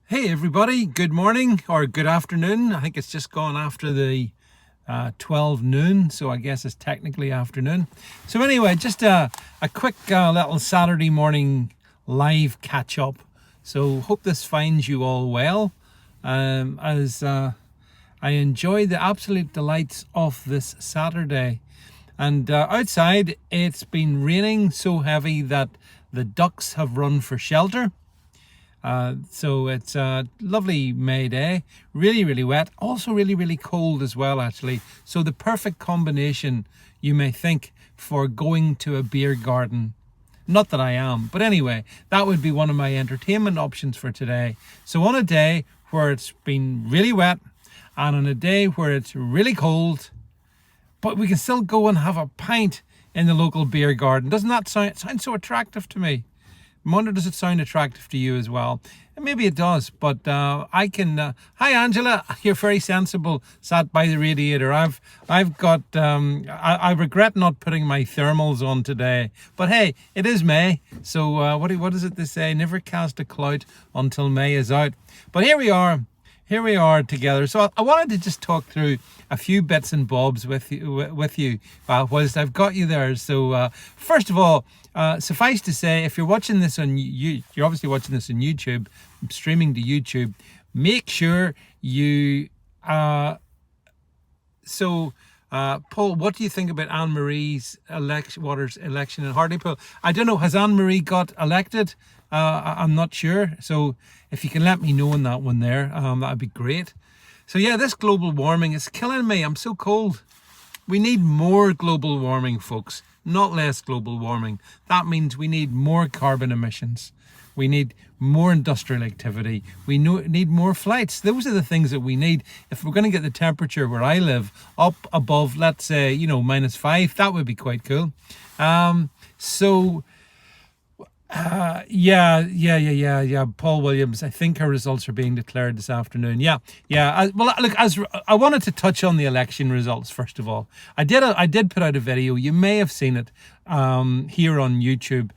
Hey everybody, good morning or good afternoon. I think it's just gone after the 12 noon, so I guess it's technically afternoon. So anyway, just a quick little Saturday morning live catch up. So hope this finds you all well as I enjoy the absolute delights of this Saturday. And outside it's been raining so heavy that the ducks have run for shelter. So it's a lovely May day, really wet, also really cold as well actually. So the perfect combination, you may think, for going to a beer garden. Not that I am, but anyway, that would be one of my entertainment options for today. So on a day where it's been really wet and on a day where it's really cold, but we can still go and have a pint in the local beer garden. Doesn't that sound so attractive to me? I wonder, does it sound attractive to you as well? And maybe it does, but I can. Hi, Angela. You're very sensible. Sat by the radiator. I've got. I regret not putting my thermals on today, but hey, it is May. So what is it they say? Never cast a cloud until May is out. But here we are. Here we are together. So I wanted to just talk through a few bits and bobs with you whilst I've got you there. So first of all, suffice to say, if you're watching this on you're obviously watching this on YouTube, streaming to YouTube, make sure you Paul, what do you think about Anne-Marie's election in Hartlepool? I don't know, has Anne-Marie got elected? I'm not sure. So if you can let me know on that one there, that would be great. So yeah, this global warming is killing me. I'm so cold. We need more global warming, folks, not less global warming. That means we need more carbon emissions. We need more industrial activity. We need more flights. Those are the things that we need. If we're going to get the temperature where I live up above, let's say, -5, that would be quite cool. Yeah. Paul Williams, I think her results are being declared this afternoon. Yeah. Well, look, as I wanted to touch on the election results first of all. I did put out a video. You may have seen it here on YouTube.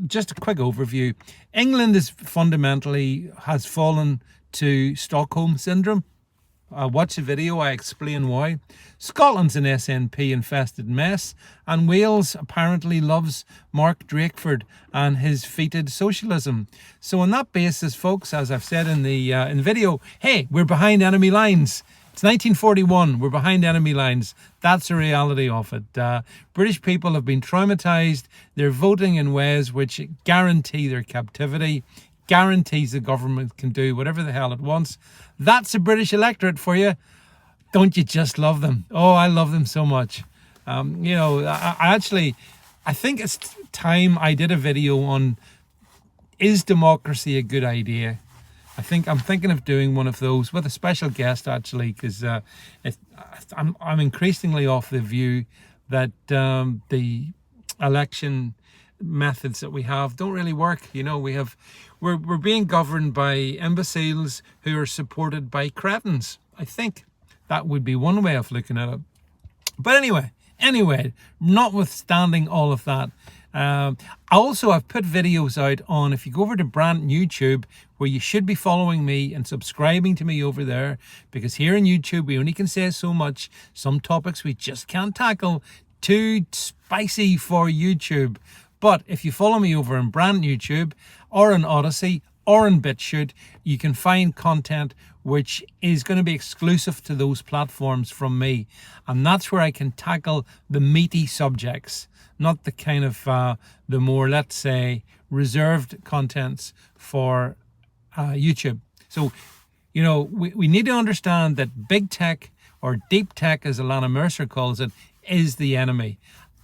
Just a quick overview. England has fallen to Stockholm syndrome. Watch the video, I explain why. Scotland's an SNP infested mess, and Wales apparently loves Mark Drakeford and his fetid socialism. So on that basis, folks, as I've said in the video, hey, we're behind enemy lines. It's 1941, we're behind enemy lines. That's the reality of it. British people have been traumatized. They're voting in ways which guarantee their captivity, guarantees the government can do whatever the hell it wants. That's the British electorate for you. Don't you just love them? Oh, I love them so much. I think it's time I did a video on, is democracy a good idea? I'm thinking of doing one of those with a special guest actually, because I'm increasingly of the view that the election methods that we have don't really work. We're being governed by imbeciles who are supported by cretins. I think that would be one way of looking at it. But anyway, notwithstanding all of that, I've put videos out on, if you go over to brand YouTube, where you should be following me and subscribing to me over there, because here on YouTube we only can say so much. Some topics we just can't tackle, too spicy for YouTube. But if you follow me over on brand YouTube or on Odyssey or on BitChute, you can find content which is going to be exclusive to those platforms from me. And that's where I can tackle the meaty subjects, not the kind of the more, let's say, reserved contents for YouTube. So, we need to understand that big tech, or deep tech as Alana Mercer calls it, is the enemy.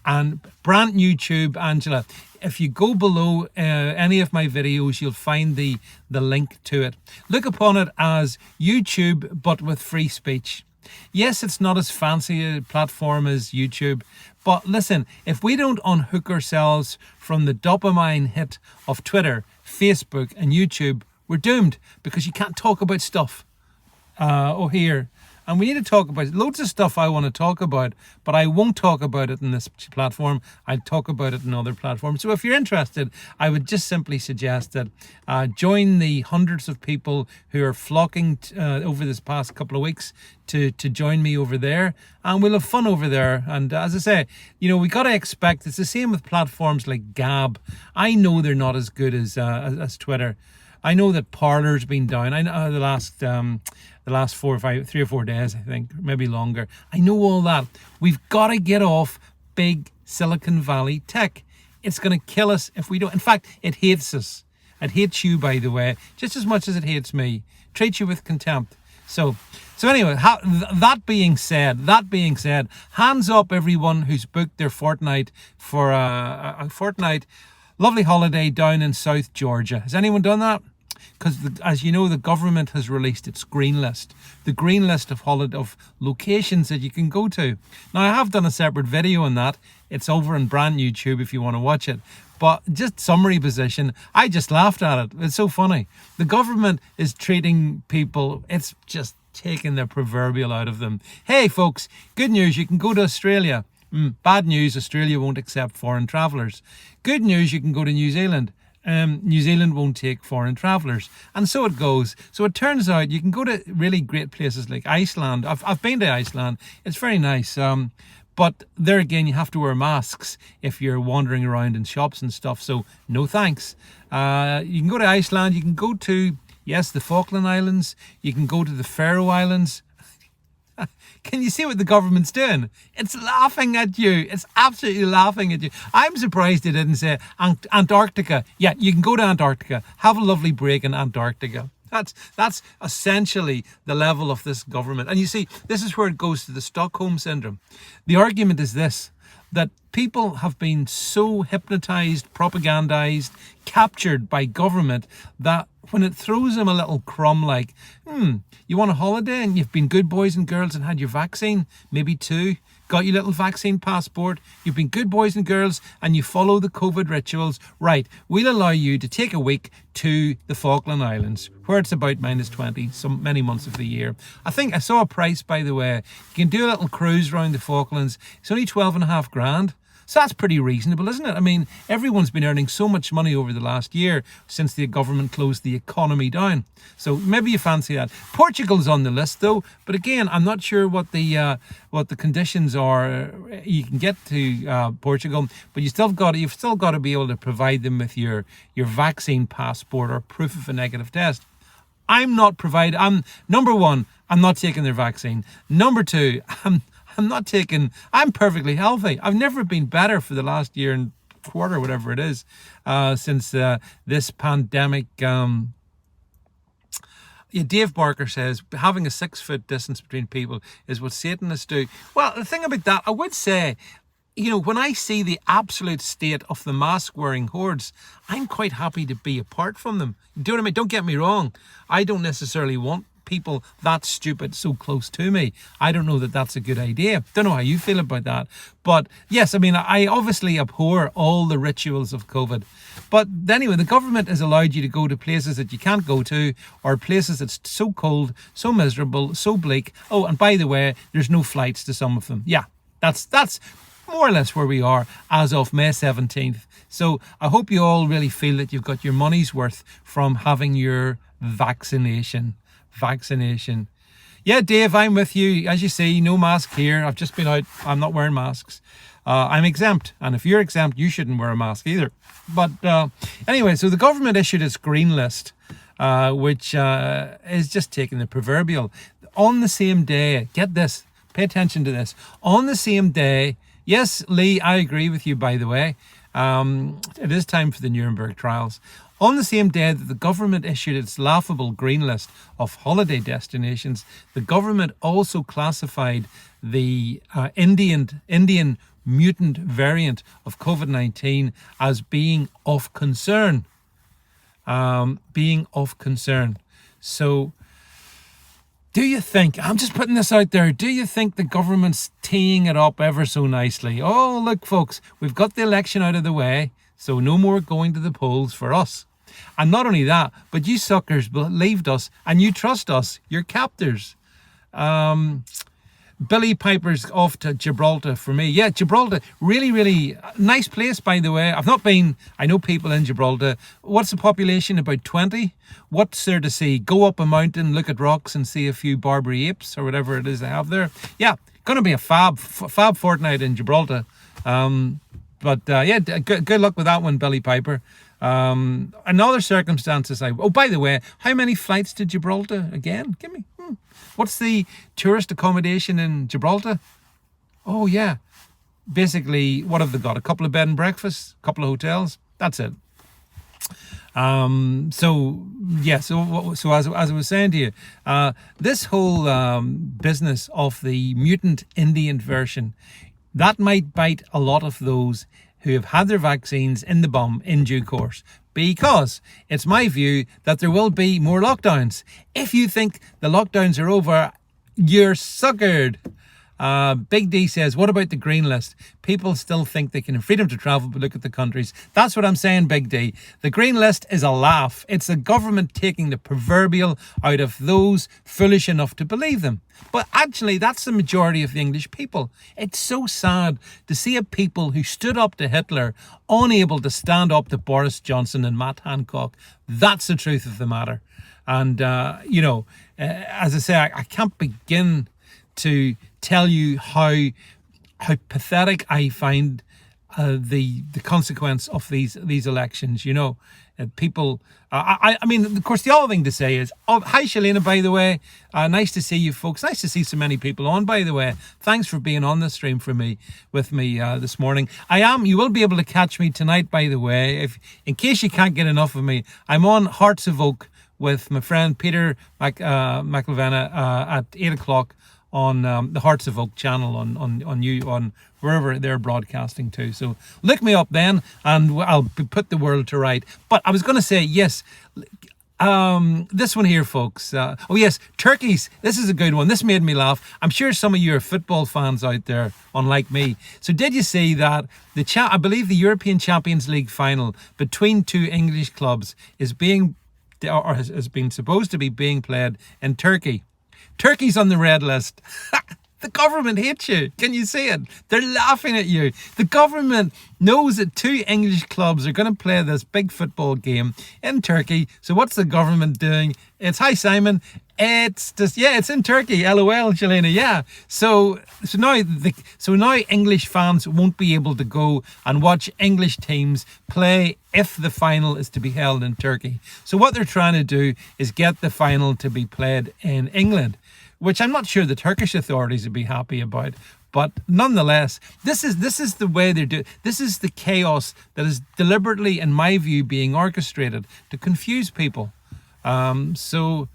And brand YouTube, Angela, if you go below any of my videos, you'll find the link to it. Look upon it as YouTube, but with free speech. Yes, it's not as fancy a platform as YouTube, but listen, if we don't unhook ourselves from the dopamine hit of Twitter, Facebook, and YouTube, we're doomed, because you can't talk about stuff. Here, And we need to talk about loads of stuff I want to talk about, but I won't talk about it in this platform. I'll talk about it in other platforms. So if you're interested, I would just simply suggest that join the hundreds of people who are flocking over this past couple of weeks to join me over there, and we'll have fun over there. And as I say, we got to expect it's the same with platforms like Gab. I know they're not as good as Twitter. I know that Parler's been down. I know the last 3 or 4 days, I think, maybe longer. I know all that. We've got to get off big Silicon Valley tech. It's going to kill us if we don't. In fact, it hates us. It hates you, by the way, just as much as it hates me. Treats you with contempt. So anyway, that being said, hands up everyone who's booked their fortnight for a fortnight lovely holiday down in South Georgia. Has anyone done that? Because, as you know, the government has released its green list, the green list of locations that you can go to. Now, I have done a separate video on that. It's over on brand YouTube if you want to watch it. But just summary position, I just laughed at it. It's so funny. The government is treating people, it's just taking the proverbial out of them. Hey, folks, good news, you can go to Australia. Bad news, Australia won't accept foreign travellers. Good news, you can go to New Zealand. New Zealand won't take foreign travellers. And so it goes. So it turns out you can go to really great places like Iceland. I've been to Iceland. It's very nice. But there again, you have to wear masks if you're wandering around in shops and stuff. So no thanks. You can go to Iceland. You can go to, yes, the Falkland Islands. You can go to the Faroe Islands. Can you see what the government's doing? It's laughing at you. It's absolutely laughing at you. I'm surprised they didn't say Antarctica. Yeah, you can go to Antarctica. Have a lovely break in Antarctica. That's essentially the level of this government. And you see, this is where it goes to the Stockholm Syndrome. The argument is this, that people have been so hypnotized, propagandized, captured by government that when it throws them a little crumb like, you want a holiday and you've been good boys and girls and had your vaccine, maybe 2, got your little vaccine passport, you've been good boys and girls and you follow the COVID rituals, right, we'll allow you to take a week to the Falkland Islands, where it's about -20 so many months of the year. I think I saw a price, by the way. You can do a little cruise around the Falklands. It's only 12.5 grand. So that's pretty reasonable, isn't it? I mean, everyone's been earning so much money over the last year since the government closed the economy down. So maybe you fancy that. Portugal's on the list, though. But again, I'm not sure what the conditions are. You can get to Portugal, but you've still got to be able to provide them with your vaccine passport or proof of a negative test. Number one, I'm not taking their vaccine. Number two, I'm perfectly healthy. I've never been better for the last year and quarter, whatever it is, since this pandemic. Dave Barker says having a 6-foot distance between people is what Satanists do. Well, the thing about that, I would say, when I see the absolute state of the mask-wearing hordes, I'm quite happy to be apart from them. Do you know what I mean? Don't get me wrong. I don't necessarily want people that stupid so close to me. I don't know that that's a good idea. Don't know how you feel about that. But yes, I mean, I obviously abhor all the rituals of COVID. But anyway, the government has allowed you to go to places that you can't go to, or places that's so cold, so miserable, so bleak. Oh, and by the way, there's no flights to some of them. Yeah, that's more or less where we are as of May 17th. So I hope you all really feel that you've got your money's worth from having your vaccination. Yeah, Dave, I'm with you. As you see, no mask here. I've just been out. I'm not wearing masks. I'm exempt. And if you're exempt, you shouldn't wear a mask either. But anyway, so the government issued its green list, which is just taking the proverbial. On the same day, get this, pay attention to this. On the same day, yes, Lee, I agree with you, by the way. It is time for the Nuremberg trials. On the same day that the government issued its laughable green list of holiday destinations, the government also classified the Indian mutant variant of COVID-19 as being of concern. So, do you think, I'm just putting this out there, do you think the government's teeing it up ever so nicely? Oh, look, folks, we've got the election out of the way, so no more going to the polls for us. And not only that, but you suckers believed us and you trust us, you're captors. Billy Piper's off to Gibraltar for me. Yeah, Gibraltar, really, really nice place, by the way. I've not been. I know people in Gibraltar. What's the population? About 20. What's there to see? Go up a mountain, look at rocks, and see a few Barbary apes or whatever it is they have there. Yeah, going to be a fab fortnight in Gibraltar. Good luck with that one, Billy Piper. In other circumstances, by the way, how many flights to Gibraltar again? Give me. What's the tourist accommodation in Gibraltar? Oh, yeah. Basically, what have they got? A couple of bed and breakfasts, a couple of hotels. That's it. So as I was saying to you, this whole business of the mutant Indian version, that might bite a lot of those who have had their vaccines in the bum in due course, because it's my view that there will be more lockdowns. If you think the lockdowns are over, you're suckered. Big D says, what about the green list? People still think they can have freedom to travel, but look at the countries. That's what I'm saying, Big D. The green list is a laugh. It's the government taking the proverbial out of those foolish enough to believe them. But actually, that's the majority of the English people. It's so sad to see a people who stood up to Hitler unable to stand up to Boris Johnson and Matt Hancock. That's the truth of the matter. And, as I say, I can't begin to tell you how pathetic I find the consequence of these elections. People. I mean, of course, the other thing to say is, hi Shalina, by the way. Nice to see you folks. Nice to see so many people on, by the way. Thanks for being on the stream with me this morning. You will be able to catch me tonight, by the way. In case you can't get enough of me, I'm on Hearts of Oak with my friend Peter McIlvenna at 8 o'clock on the Hearts of Oak channel on wherever they're broadcasting to. So look me up then, and I'll put the world to right. But I was going to say, yes, this one here, folks. Yes, turkeys. This is a good one. This made me laugh. I'm sure some of you are football fans out there, unlike me. So did you see that I believe the European Champions League final between two English clubs has been supposed to be being played in Turkey? Turkey's on the red list. The government hates you. Can you see it? They're laughing at you. The government knows that two English clubs are going to play this big football game in Turkey. So what's the government doing? Hi Simon. It's in Turkey. LOL, Shalina. Yeah. So now English fans won't be able to go and watch English teams play if the final is to be held in Turkey. So what they're trying to do is get the final to be played in England, which I'm not sure the Turkish authorities would be happy about. But nonetheless, this is the way they're doing. This is the chaos that is deliberately, in my view, being orchestrated to confuse people. So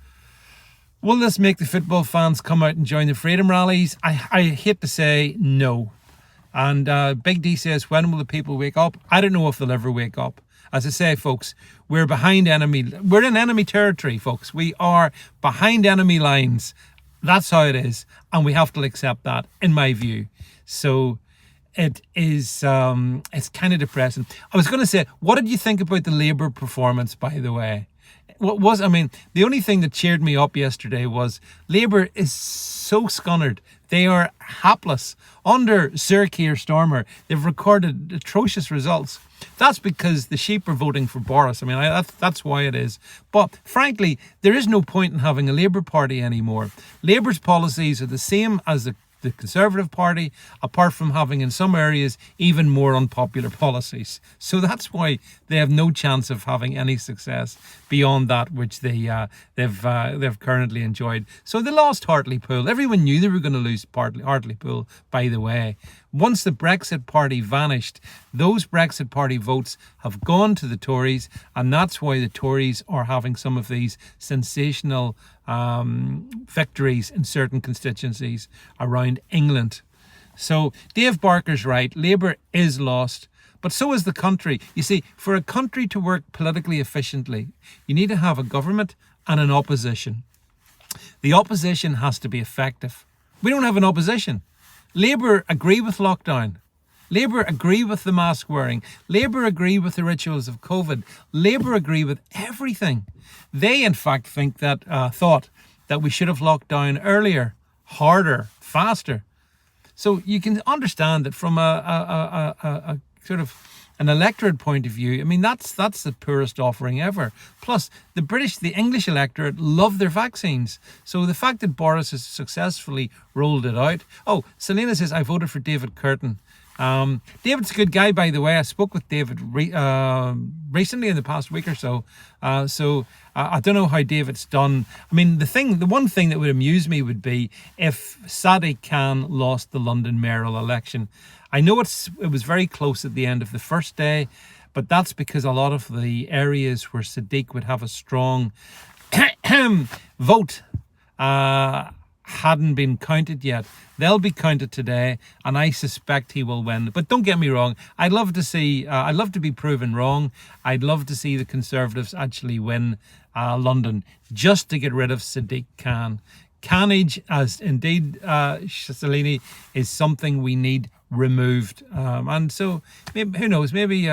will this make the football fans come out and join the freedom rallies? I hate to say no. And Big D says, when will the people wake up? I don't know if they'll ever wake up. As I say, folks, we're in enemy territory, folks. We are behind enemy lines. That's how it is, and we have to accept that, in my view. So it is, it's kind of depressing. I was going to say, what did you think about the Labour performance, by the way? The only thing that cheered me up yesterday was Labour is so scunnered. They are hapless. Under Sir Keir Starmer, they've recorded atrocious results. That's because the sheep are voting for Boris. That's why it is. But frankly, there is no point in having a Labour Party anymore. Labour's policies are the same as the Conservative Party, apart from having in some areas even more unpopular policies. So that's why they have no chance of having any success beyond that which they've currently enjoyed. So they lost Hartlepool. Everyone knew they were going to lose Hartlepool, by the way. Once the Brexit Party vanished, those Brexit Party votes have gone to the Tories, and that's why the Tories are having some of these sensational victories in certain constituencies around England. So Dave Barker's right. Labour is lost, but so is the country. You see, for a country to work politically efficiently, you need to have a government and an opposition. The opposition has to be effective. We don't have an opposition. Labour agree with lockdown. Labour agree with the mask wearing. Labour agree with the rituals of COVID. Labour agree with everything. They, in fact, thought that we should have locked down earlier. harder, faster. So you can understand that from a sort of an electorate point of view, I mean, that's the poorest offering ever. Plus, the English electorate love their vaccines. So the fact that Boris has successfully rolled it out. Oh, Selena says, I voted for David Curtin. David's a good guy, by the way. I spoke with David recently in the past week or so. I don't know how David's done. I mean, the one thing that would amuse me would be if Sadiq Khan lost the London mayoral election. I know it was very close at the end of the first day, but that's because a lot of the areas where Sadiq would have a strong vote hadn't been counted yet. They'll be counted today, and I suspect he will win. But don't get me wrong, I'd love to be proven wrong. I'd love to see the Conservatives actually win London, just to get rid of Sadiq Khan. Carnage, as indeed Salini, is something we need removed, and so maybe, who knows, maybe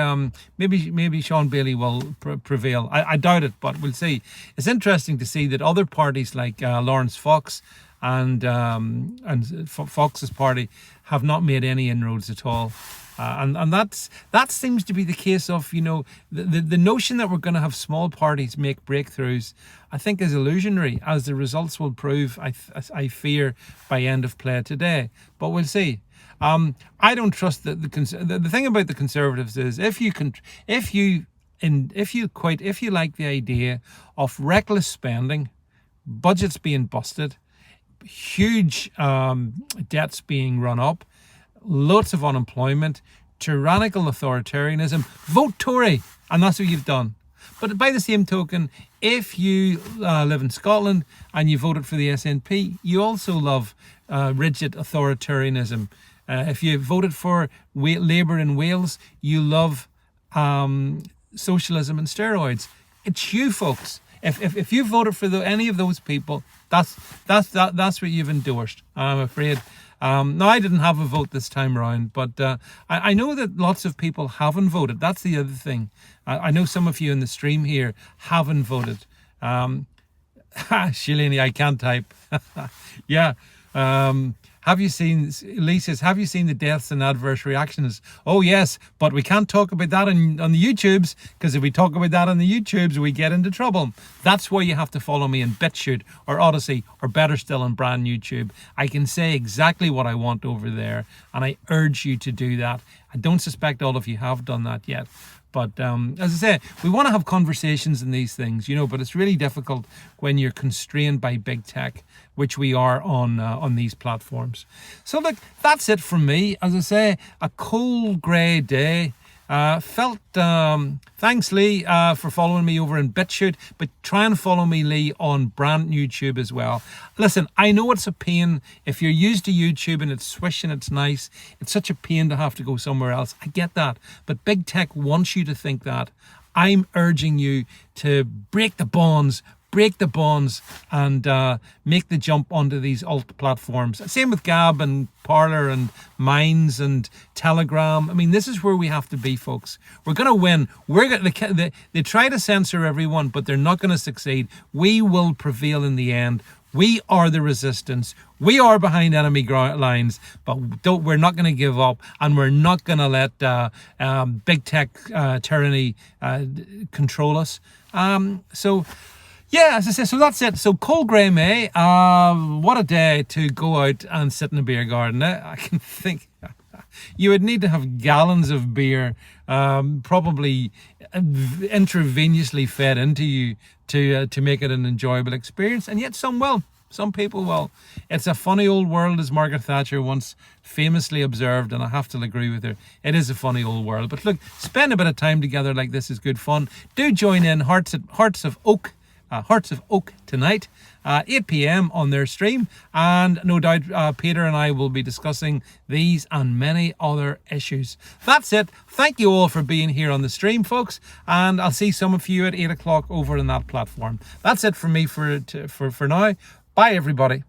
Sean Bailey will prevail. I doubt it, but we'll see. It's interesting to see that other parties like Lawrence Fox and Fox's party have not made any inroads at all. And that seems to be the case of, the notion that we're going to have small parties make breakthroughs, I think, is illusionary, as the results will prove, I fear, by end of play today. But we'll see. I don't trust the thing about the Conservatives is if you like the idea of reckless spending, budgets being busted, huge debts being run up, lots of unemployment, tyrannical authoritarianism, vote Tory, and that's what you've done. But by the same token, if you live in Scotland and you voted for the SNP, you also love rigid authoritarianism. If you voted for Labour in Wales, you love socialism and steroids. It's you, folks. If you voted for any of those people, that's what you've endorsed, I'm afraid. No, I didn't have a vote this time around, but I know that lots of people haven't voted. That's the other thing. I know some of you in the stream here haven't voted. Shalini, I can't type. Yeah. Lee says, have you seen the deaths and adverse reactions? Oh, yes, but we can't talk about that on the YouTubes, because if we talk about that on the YouTubes, we get into trouble. That's why you have to follow me in BitChute or Odyssey, or better still on brand YouTube. I can say exactly what I want over there, and I urge you to do that. I don't suspect all of you have done that yet. But as I say, we want to have conversations in these things, but it's really difficult when you're constrained by big tech, which we are on these platforms. So look, that's it from me. As I say, a cold grey day. Thanks, Lee, for following me over in BitChute, but try and follow me, Lee, on brand YouTube as well. Listen, I know it's a pain. If you're used to YouTube and it's swish and it's nice, it's such a pain to have to go somewhere else. I get that. But big tech wants you to think that. I'm urging you to break the bonds and make the jump onto these alt platforms. Same with Gab and Parler and Minds and Telegram. I mean, this is where we have to be, folks. We're going to win. They try to censor everyone, but they're not going to succeed. We will prevail in the end. We are the resistance. We are behind enemy lines, but we're not going to give up, and we're not going to let big tech tyranny control us. Yeah, as I say, so that's it. So cold grey May, what a day to go out and sit in a beer garden. I can think you would need to have gallons of beer, probably intravenously fed into you to make it an enjoyable experience. And yet some will. Some people will. It's a funny old world, as Margaret Thatcher once famously observed, and I have to agree with her. It is a funny old world. But look, spend a bit of time together like this is good fun. Do join in Hearts of Oak tonight, 8 p.m. on their stream, and no doubt Peter and I will be discussing these and many other issues. That's it. Thank you all for being here on the stream, folks, and I'll see some of you at 8 o'clock over on that platform. That's it from me for now. Bye, everybody.